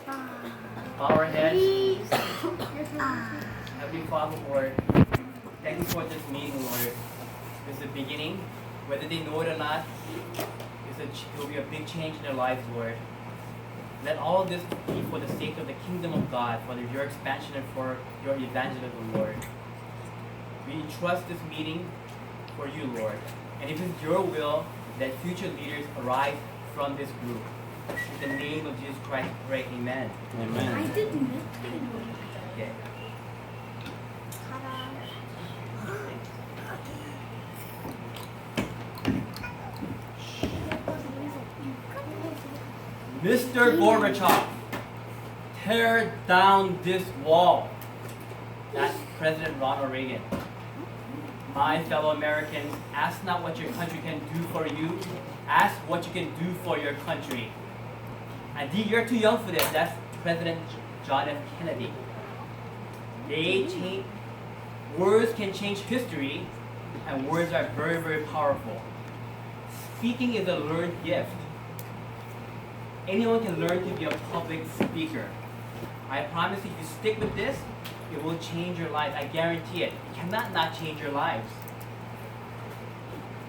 Bow our heads. Heavenly Father, Lord, thank you for this meeting, Lord. It's the beginning. Whether they know it or not, it will be a big change in their lives, Lord. Let all of this be for the sake of the kingdom of God, for your expansion and for your evangelism, Lord. We entrust this meeting for you, Lord. And if it's your will that future leaders arise from this group, in the name of Jesus Christ, we pray, amen. Amen. I did nothing. Okay. Mr. Gorbachev, tear down this wall. That's President Ronald Reagan. My fellow Americans, ask not what your country can do for you, ask what you can do for your country. And you're too young for this. That's President John F. Kennedy. Words can change history, and words are very, very powerful. Speaking is a learned gift. Anyone can learn to be a public speaker. I promise if you stick with this, it will change your life. I guarantee it. It cannot not change your lives.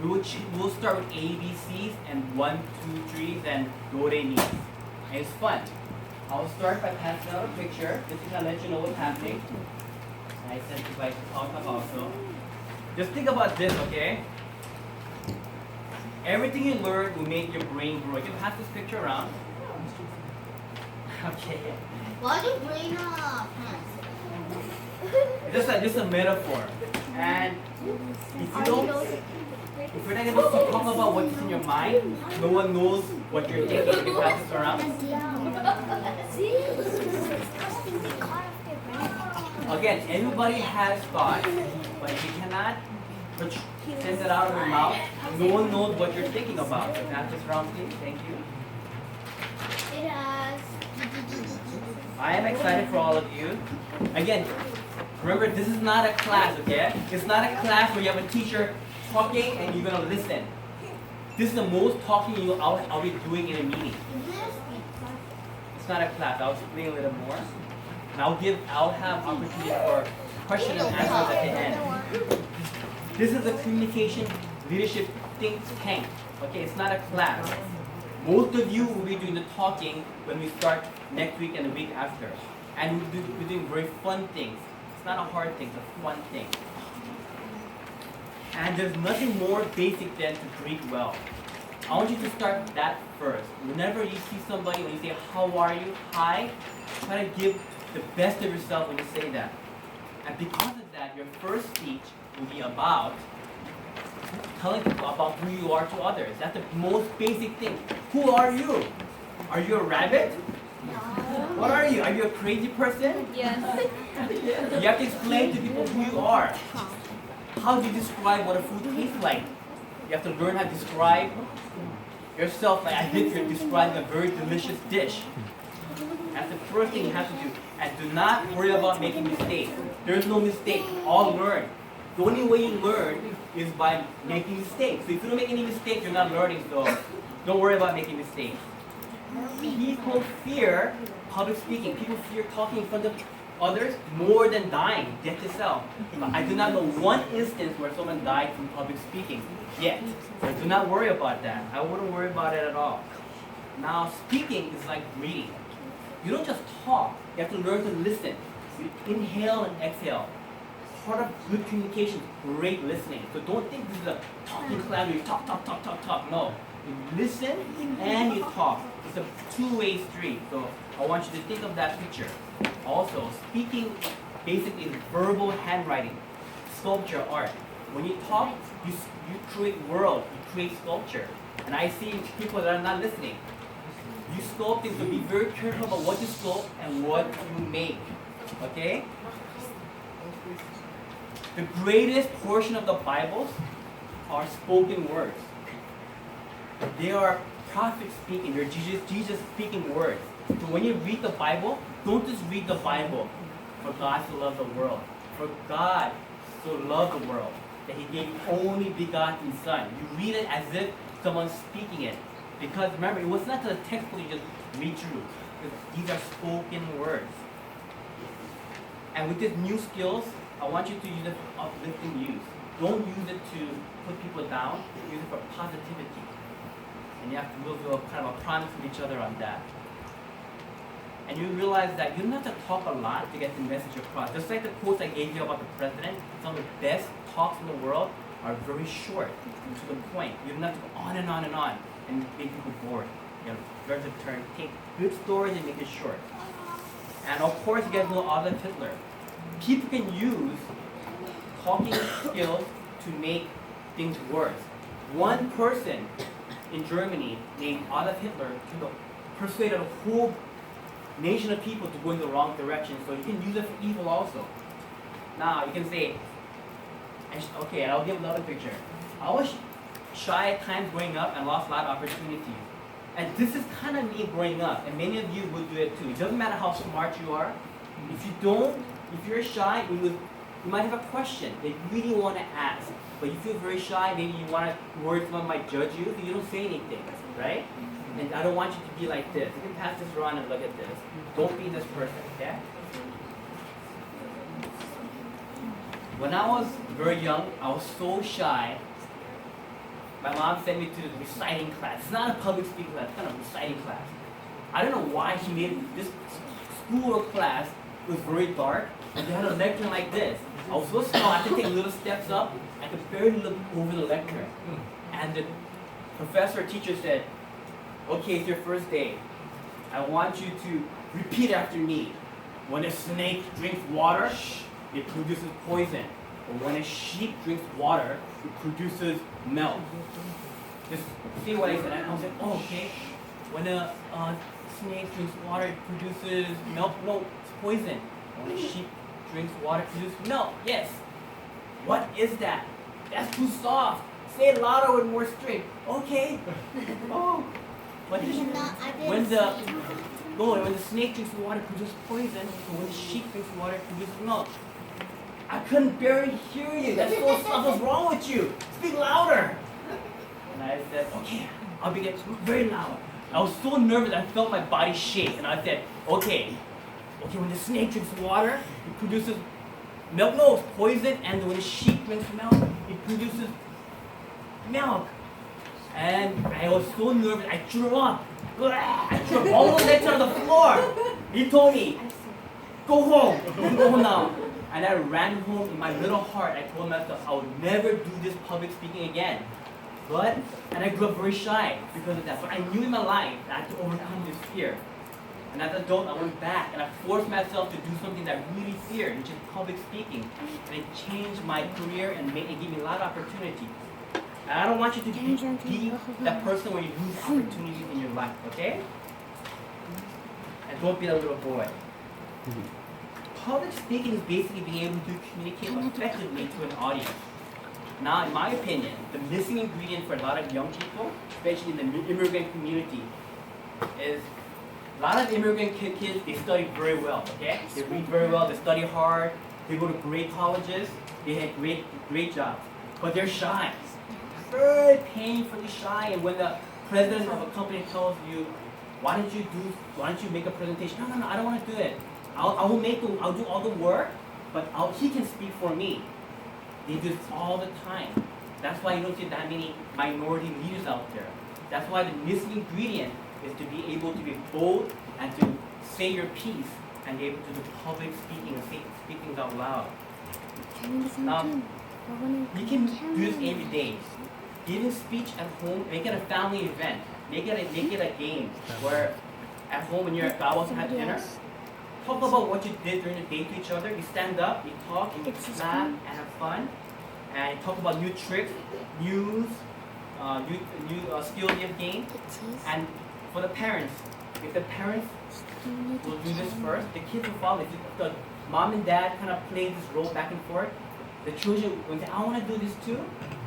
We'll start with ABCs and 1, 2, 3s and do, re, mi. And it's fun. I'll start by passing out a picture just to kind of let you know what's happening. And I sent you guys to talk about also. Just think about this, okay? Everything you learn will make your brain grow. You can pass this picture around. Okay. Why do you bring pants? It's just a metaphor. And if you're not able to talk about what's in your mind, no one knows what you're thinking. You can pass this around. Again, everybody has thoughts, but if you cannot send it out of your mouth, no one knows what you're thinking about. So pass this around, please. Thank you. It has. I am excited for all of you. Again, remember, this is not a class, okay? It's not a class where you have a teacher talking and you're going to listen. This is the most talking I'll be doing in a meeting. It's not a class. I'll explain a little more. And I'll have opportunity for question and answers at the end. This is a communication leadership think tank. Okay, it's not a class. Most of you will be doing the talking when we start next week and the week after. And we're doing very fun things. It's not a hard thing, it's a fun thing. And there's nothing more basic than to greet well. I want you to start that first. Whenever you see somebody, when you say, how are you? Hi, try to give the best of yourself when you say that. And because of that, your first speech will be about telling people about who you are to others. That's the most basic thing. Who are you? Are you a rabbit? What are you? Are you a crazy person? Yes. You have to explain to people who you are. How do you describe what a food tastes like? You have to learn how to describe yourself like as if you're describing a very delicious dish. That's the first thing you have to do. And do not worry about making mistakes. There's no mistake. All learn. The only way you learn is by making mistakes. So if you don't make any mistakes, you're not learning. So don't worry about making mistakes. People fear public speaking. People fear talking in front of others more than dying, death itself. But I do not know one instance where someone died from public speaking yet. So do not worry about that. I wouldn't worry about it at all. Now, speaking is like breathing. You don't just talk. You have to learn to listen. You inhale and exhale. Part of good communication is great listening. So don't think this is a talking class where you talk, talk, talk, talk, talk. No. You listen and you talk. It's a two-way street. So I want you to think of that picture. Also, speaking basically is verbal handwriting, sculpture, art. When you talk, you create world, you create sculpture. And I see people that are not listening. You sculpt things, so be very careful about what you sculpt and what you make. Okay? The greatest portion of the Bibles are spoken words. They are prophets speaking, they're Jesus speaking words. So when you read the Bible, don't just read the Bible. For God so loved the world. For God so loved the world that He gave only begotten Son. You read it as if someone's speaking it. Because remember, it was not the textbook you just read through. Because these are spoken words. And with these new skills, I want you to use it for uplifting use. Don't use it to put people down. Use it for positivity. And you have to build a kind of a promise with each other on that. And you realize that you don't have to talk a lot to get the message across. Just like the quotes I gave you about the president, some of the best talks in the world are very short, to the point. You don't have to go on and on and make people bored. You know, learn to take good stories and make it short. And of course, you guys know Adolf Hitler. People can use talking skills to make things worse. One person in Germany named Adolf Hitler persuaded a whole nation of people to go in the wrong direction. So you can use it for evil also. Now you can say, okay, I'll give another picture. I was shy at times growing up and lost a lot of opportunities. And this is kind of me growing up, and many of you would do it too. It doesn't matter how smart you are. If you're shy, you might have a question that you really want to ask, but you feel very shy. Maybe you want to worry someone might judge you, so you don't say anything, right? And I don't want you to be like this. You can pass this around and look at this. Don't be this person, okay? When I was very young, I was so shy. My mom sent me to the reciting class. It's not a public speaking class, it's kind of reciting class. I don't know why she made this schoolwork class. It was very dark, and they had a lecture like this. I was so small, I had to take little steps up. I could barely look over the lecture. And the professor, teacher said, okay, it's your first day. I want you to repeat after me. When a snake drinks water, it produces poison. But when a sheep drinks water, it produces milk. Just see what I said. I was like, oh, okay. When a snake drinks water, it produces milk. No, it's poison. When a sheep drinks water, it produces milk. Yes. What is that? That's too soft. Say it louder with more strength. Okay. Oh. When the snake drinks water, it produces poison. So when the sheep drinks water, it produces milk. I couldn't barely hear you. That's so soft. What's wrong with you? Speak louder. And I said, okay, I'll be getting very loud. I was so nervous, I felt my body shake. And I said, okay, when the snake drinks water, it produces milk. No, it's poison. And when the sheep drinks milk, it produces milk. And I was so nervous, I threw up. I threw up all the legs on the floor. He told me, go home. Go home now. And I ran home. In my little heart, I told myself I would never do this public speaking again. And I grew up very shy because of that. But I knew in my life that I had to overcome this fear. And as an adult, I went back and I forced myself to do something that I really feared, which is public speaking. And it changed my career and it gave me a lot of opportunity. And I don't want you to be that person where you lose opportunities in your life, okay? And don't be that little boy. Public speaking is basically being able to communicate effectively to an audience. Now, in my opinion, the missing ingredient for a lot of young people, especially in the immigrant community, is a lot of immigrant kids, they study very well, okay? They read very well, they study hard, they go to great colleges, they have great jobs, but they're shy. Very painfully shy, and when the president of a company tells you, why don't you make a presentation? No, I don't want to do it. I'll do all the work, but he can speak for me. They do this all the time. That's why you don't see that many minority leaders out there. That's why the missing ingredient is to be able to be bold and to say your piece and be able to do public speaking and speak things out loud. You can do this every day. Giving speech at home, make it a family event. Make it a game where at home when you're at Gawos and have dinner, talk about what you did during the day to each other. You stand up, you talk, you laugh and have fun. And you talk about new tricks, new skills you have gained. And for the parents, if the parents will do this first, the kids will follow. If the mom and dad kind of play this role back and forth, the children will say, I want to do this too,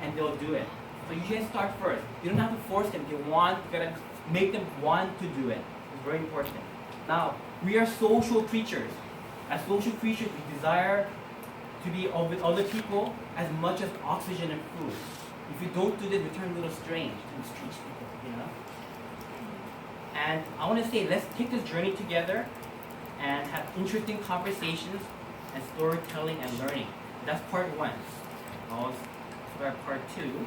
and they'll do it. So you guys start first. You don't have to force them. You gotta make them want to do it. It's very important. Now, we are social creatures. As social creatures, we desire to be with other people as much as oxygen and food. If you don't do this, we turn a little strange to the street people, you know? And I want to say, let's take this journey together and have interesting conversations and storytelling and learning. That's part one. I'll start part two.